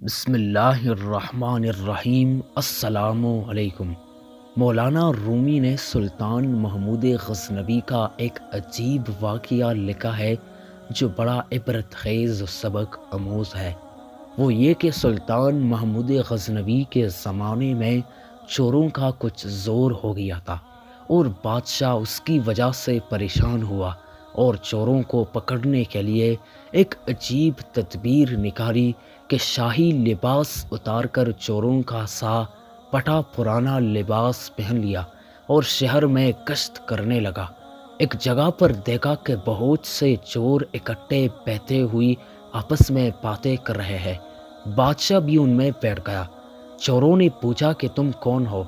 بسم اللہ الرحمن الرحیم۔ السلام علیکم۔ مولانا رومی نے سلطان محمود غزنوی کا ایک عجیب واقعہ لکھا ہے جو بڑا عبرت خیز و سبق آموز ہے۔ وہ یہ کہ سلطان محمود غزنوی کے زمانے میں چوروں کا کچھ زور ہو گیا تھا اور بادشاہ اس کی وجہ سے پریشان ہوا اور چوروں کو پکڑنے کے لیے ایک عجیب تدبیر نکالی کہ شاہی لباس اتار کر چوروں کا سا پٹا پرانا لباس پہن لیا اور شہر میں گشت کرنے لگا۔ ایک جگہ پر دیکھا کہ بہت سے چور اکٹھے بیٹھے ہوئی آپس میں باتیں کر رہے ہیں۔ بادشاہ بھی ان میں بیٹھ گیا۔ چوروں نے پوچھا کہ تم کون ہو؟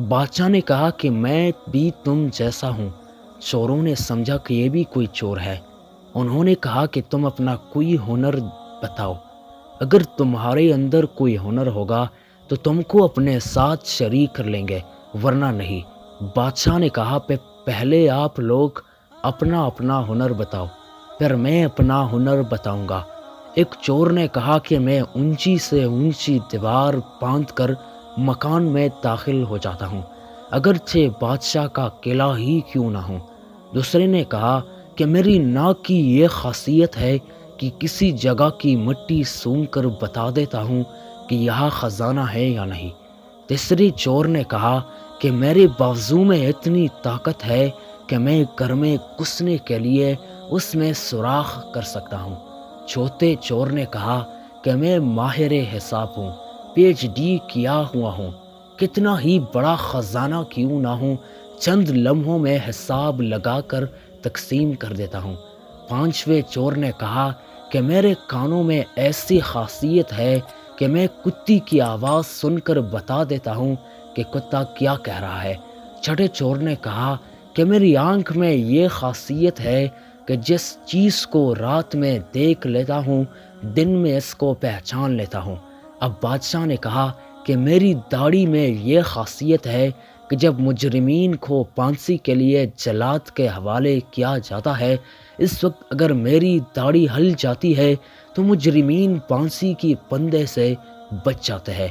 بادشاہ نے کہا کہ میں بھی تم جیسا ہوں۔ چوروں نے سمجھا کہ یہ بھی کوئی چور ہے۔ انہوں نے کہا کہ تم اپنا کوئی ہنر بتاؤ، اگر تمہارے اندر کوئی ہنر ہوگا تو تم کو اپنے ساتھ شریک کر لیں گے، ورنہ نہیں۔ بادشاہ نے کہا پہلے آپ لوگ اپنا اپنا ہنر بتاؤ، پھر میں اپنا ہنر بتاؤں گا۔ ایک چور نے کہا کہ میں اونچی سے اونچی دیوار باندھ کر مکان میں داخل ہو جاتا ہوں، اگرچہ بادشاہ کا قلعہ ہی کیوں نہ ہو۔ دوسرے نے کہا کہ میری ناک کی یہ خاصیت ہے کہ کسی جگہ کی مٹی سونگھ کر بتا دیتا ہوں کہ یہاں خزانہ ہے یا نہیں۔ تیسری چور نے کہا کہ میرے بازو میں اتنی طاقت ہے کہ میں گھر میں گھسنے کے لیے اس میں سوراخ کر سکتا ہوں۔ چوتھے چور نے کہا کہ میں ماہر حساب ہوں، پی ایچ ڈی کیا ہوا ہوں، کتنا ہی بڑا خزانہ کیوں نہ ہوں، چند لمحوں میں حساب لگا کر تقسیم کر دیتا ہوں۔ پانچویں چور نے کہا کہ میرے کانوں میں ایسی خاصیت ہے کہ میں کتی کی آواز سن کر بتا دیتا ہوں کہ کتا کیا کہہ رہا ہے۔ چھٹے چور نے کہا کہ میری آنکھ میں یہ خاصیت ہے کہ جس چیز کو رات میں دیکھ لیتا ہوں دن میں اس کو پہچان لیتا ہوں۔ اب بادشاہ نے کہا کہ میری داڑھی میں یہ خاصیت ہے کہ جب مجرمین کو پھانسی کے لیے جلاد کے حوالے کیا جاتا ہے، اس وقت اگر میری داڑھی ہل جاتی ہے تو مجرمین پھانسی کی پھندے سے بچ جاتے ہیں۔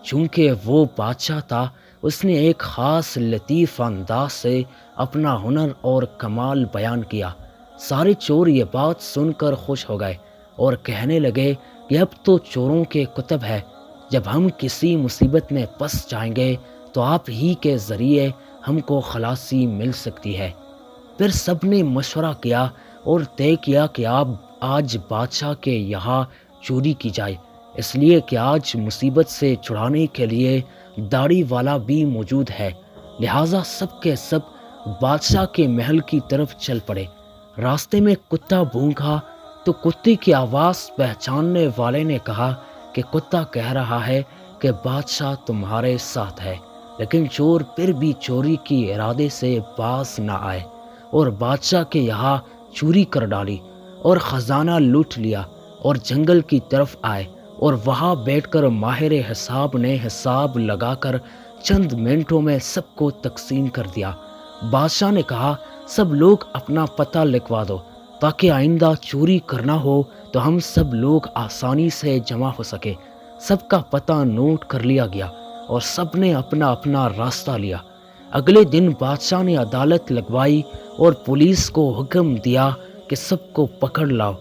چونکہ وہ بادشاہ تھا، اس نے ایک خاص لطیف انداز سے اپنا ہنر اور کمال بیان کیا۔ سارے چور یہ بات سن کر خوش ہو گئے اور کہنے لگے کہ اب تو چوروں کے کتب ہے، جب ہم کسی مصیبت میں پھنس جائیں گے تو آپ ہی کے ذریعے ہم کو خلاصی مل سکتی ہے۔ پھر سب نے مشورہ کیا اور طے کیا کہ آج بادشاہ کے یہاں چوری کی جائے، اس لیے کہ آج مصیبت سے چھڑانے کے لیے داڑھی والا بھی موجود ہے۔ لہٰذا سب کے سب بادشاہ کے محل کی طرف چل پڑے۔ راستے میں کتا بھونکا تو کتے کی آواز پہچاننے والے نے کہا کہ کتا کہہ رہا ہے کہ بادشاہ تمہارے ساتھ ہے، لیکن چور پھر بھی چوری کی ارادے سے باز نہ آئے اور بادشاہ کے یہاں چوری کر ڈالی اور خزانہ لوٹ لیا اور جنگل کی طرف آئے اور وہاں بیٹھ کر ماہر حساب نے حساب لگا کر چند منٹوں میں سب کو تقسیم کر دیا۔ بادشاہ نے کہا سب لوگ اپنا پتہ لکھوا دو تاکہ آئندہ چوری کرنا ہو تو ہم سب لوگ آسانی سے جمع ہو سکے۔ سب کا پتہ نوٹ کر لیا گیا اور سب نے اپنا اپنا راستہ لیا۔ اگلے دن بادشاہ نے عدالت لگوائی اور پولیس کو حکم دیا کہ سب کو پکڑ لاؤ۔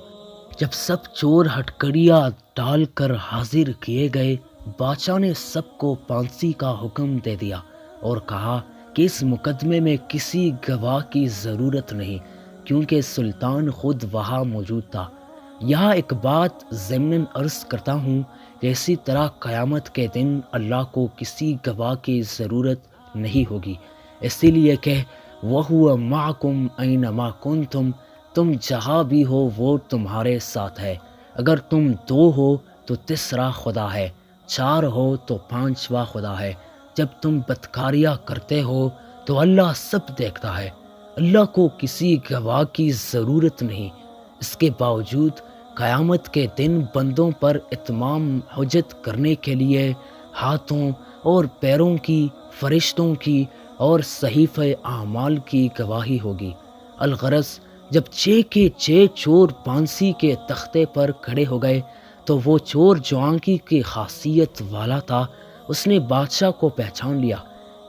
جب سب چور ہتھکڑیاں ڈال کر حاضر کیے گئے، بادشاہ نے سب کو پھانسی کا حکم دے دیا اور کہا کہ اس مقدمے میں کسی گواہ کی ضرورت نہیں، کیونکہ سلطان خود وہاں موجود تھا۔ یہاں ایک بات ضمناً عرض کرتا ہوں کہ اسی طرح قیامت کے دن اللہ کو کسی گواہ کی ضرورت نہیں ہوگی، اسی لیے کہ وَهُوَ مَعَكُمْ أَيْنَمَا كُنْتُمْ، تم جہاں بھی ہو وہ تمہارے ساتھ ہے۔ اگر تم دو ہو تو تیسرا خدا ہے، چار ہو تو پانچواں خدا ہے۔ جب تم بدکاریاں کرتے ہو تو اللہ سب دیکھتا ہے۔ اللہ کو کسی گواہ کی ضرورت نہیں۔ اس کے باوجود قیامت کے دن بندوں پر اتمام حجت کرنے کے لیے ہاتھوں اور پیروں کی، فرشتوں کی اور صحیفہ اعمال کی گواہی ہوگی۔ الغرض جب 6 کے 6 چور پھانسی کے تختے پر کھڑے ہو گئے تو وہ چور جو آنکھی کی خاصیت والا تھا، اس نے بادشاہ کو پہچان لیا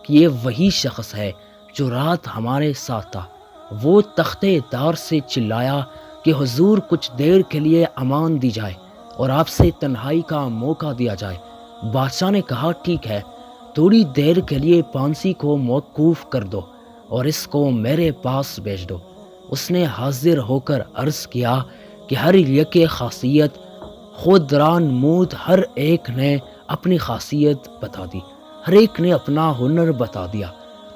کہ یہ وہی شخص ہے جو رات ہمارے ساتھ تھا۔ وہ تختے دار سے چلایا کہ حضور کچھ دیر کے لیے امان دی جائے اور آپ سے تنہائی کا موقع دیا جائے۔ بادشاہ نے کہا ٹھیک ہے، تھوڑی دیر کے لیے پانسی کو موقوف کر دو اور اس کو میرے پاس بھیج دو۔ اس نے حاضر ہو کر عرض کیا کہ ہر یک خاصیت خود ران مود، ہر ایک نے اپنی خاصیت بتا دی، ہر ایک نے اپنا ہنر بتا دیا۔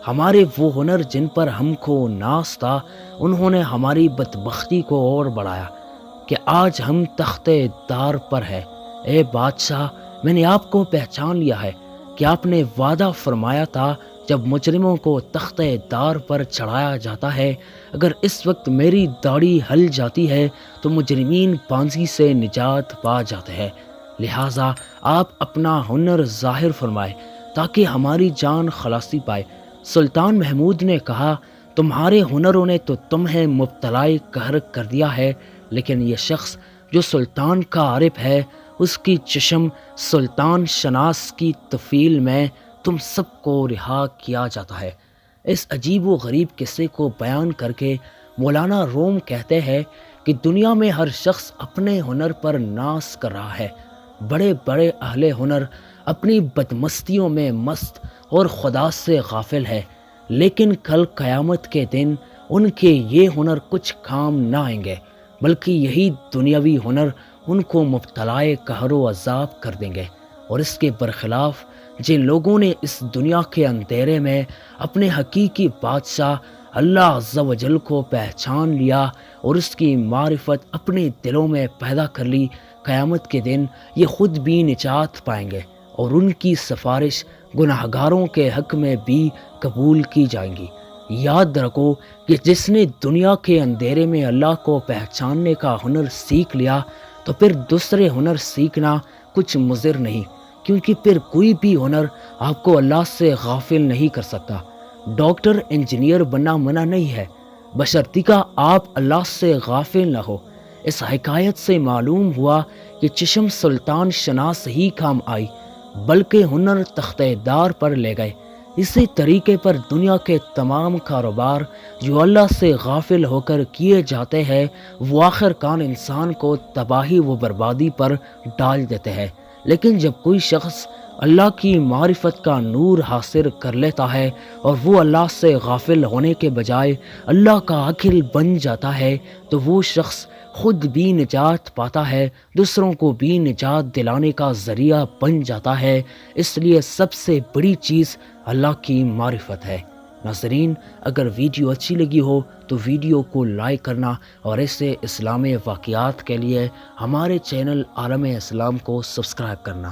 ہمارے وہ ہنر جن پر ہم کو ناز تھا، انہوں نے ہماری بدبختی کو اور بڑھایا کہ آج ہم تختے دار پر ہے۔ اے بادشاہ، میں نے آپ کو پہچان لیا ہے کہ آپ نے وعدہ فرمایا تھا جب مجرموں کو تختے دار پر چڑھایا جاتا ہے، اگر اس وقت میری داڑھی ہل جاتی ہے تو مجرمین پانسی سے نجات پا جاتے ہیں۔ لہٰذا آپ اپنا ہنر ظاہر فرمائے تاکہ ہماری جان خلاصی پائے۔ سلطان محمود نے کہا تمہارے ہنروں نے تو تمہیں مبتلائے قہر کر دیا ہے، لیکن یہ شخص جو سلطان کا عارف ہے، اس کی چشم سلطان شناس کی تفیل میں تم سب کو رہا کیا جاتا ہے۔ اس عجیب و غریب قصے کو بیان کر کے مولانا روم کہتے ہیں کہ دنیا میں ہر شخص اپنے ہنر پر ناز کر رہا ہے۔ بڑے بڑے اہل ہنر اپنی بدمستیوں میں مست اور خدا سے غافل ہے، لیکن کل قیامت کے دن ان کے یہ ہنر کچھ کام نہ آئیں گے، بلکہ یہی دنیاوی ہنر ان کو مبتلائے قہر و عذاب کر دیں گے۔ اور اس کے برخلاف جن لوگوں نے اس دنیا کے اندھیرے میں اپنے حقیقی بادشاہ اللہ عز و جل کو پہچان لیا اور اس کی معرفت اپنے دلوں میں پیدا کر لی، قیامت کے دن یہ خود بھی نجات پائیں گے اور ان کی سفارش گناہگاروں کے حق میں بھی قبول کی جائیں گی۔ یاد رکھو کہ جس نے دنیا کے اندھیرے میں اللہ کو پہچاننے کا ہنر سیکھ لیا تو پھر دوسرے ہنر سیکھنا کچھ مضر نہیں، کیونکہ پھر کوئی بھی ہنر آپ کو اللہ سے غافل نہیں کر سکتا۔ ڈاکٹر انجینئر بننا منع نہیں ہے، بشرطیکہ آپ اللہ سے غافل نہ ہو۔ اس حکایت سے معلوم ہوا کہ چشم سلطان شناس ہی کام آئی، بلکہ ہنر تختے دار پر لے گئے۔ اسی طریقے پر دنیا کے تمام کاروبار جو اللہ سے غافل ہو کر کیے جاتے ہیں، وہ آخر کار انسان کو تباہی و بربادی پر ڈال دیتے ہیں۔ لیکن جب کوئی شخص اللہ کی معرفت کا نور حاصل کر لیتا ہے اور وہ اللہ سے غافل ہونے کے بجائے اللہ کا عاقل بن جاتا ہے، تو وہ شخص خود بھی نجات پاتا ہے، دوسروں کو بھی نجات دلانے کا ذریعہ بن جاتا ہے۔ اس لیے سب سے بڑی چیز اللہ کی معرفت ہے۔ ناظرین، اگر ویڈیو اچھی لگی ہو تو ویڈیو کو لائک کرنا اور ایسے اسلامی واقعات کے لیے ہمارے چینل عالم اسلام کو سبسکرائب کرنا۔